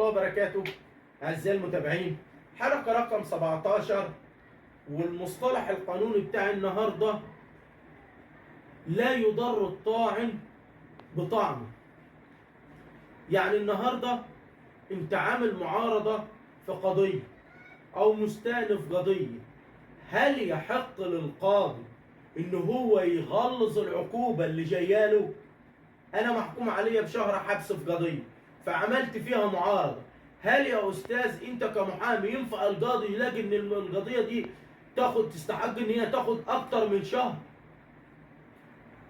الله وبركاته. أعزائي المتابعين، حلقة رقم 17، والمصطلح القانوني بتاع النهارده لا يضر الطاعن بطعنه. يعني النهارده انت عامل معارضة في قضية او مستأنف قضية، هل يحق للقاضي ان هو يغلظ العقوبة اللي جاياله؟ انا محكوم عليا بشهر حبس في قضية فعملت فيها معارضة، هل يا استاذ انت كمحامي ينفع القاضي يلاقي ان القضية دي تستحق ان هي تاخد اكتر من شهر؟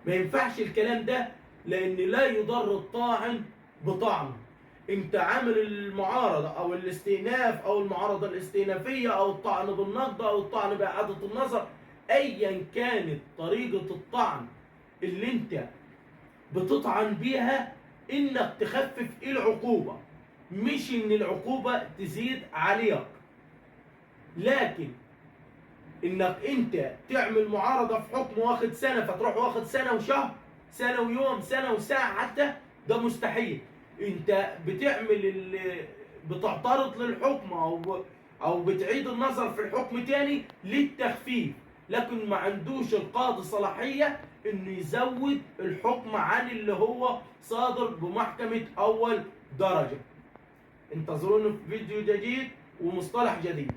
ما ينفعش الكلام ده، لان لا يضر الطاعن بطعنه. انت عامل المعارضة او الاستئناف او المعارضة الاستئنافية او الطعن بالنقض او الطعن باعادة النظر، ايا كانت طريقة الطعن اللي انت بتطعن بيها، انك تخفف العقوبة، مش ان العقوبة تزيد عليك. لكن انك انت تعمل معارضة في حكم واخد سنة فتروح واخد سنة وشهر، سنة ويوم، سنة وساعة حتى، ده مستحيل. انت بتعترض للحكم او بتعيد النظر في الحكم تاني للتخفيف، لكن ما عندوش القاضي صلاحية انه يزود الحكم عن اللي هو صادر بمحكمة اول درجة. انتظرونا في فيديو جديد ومصطلح جديد.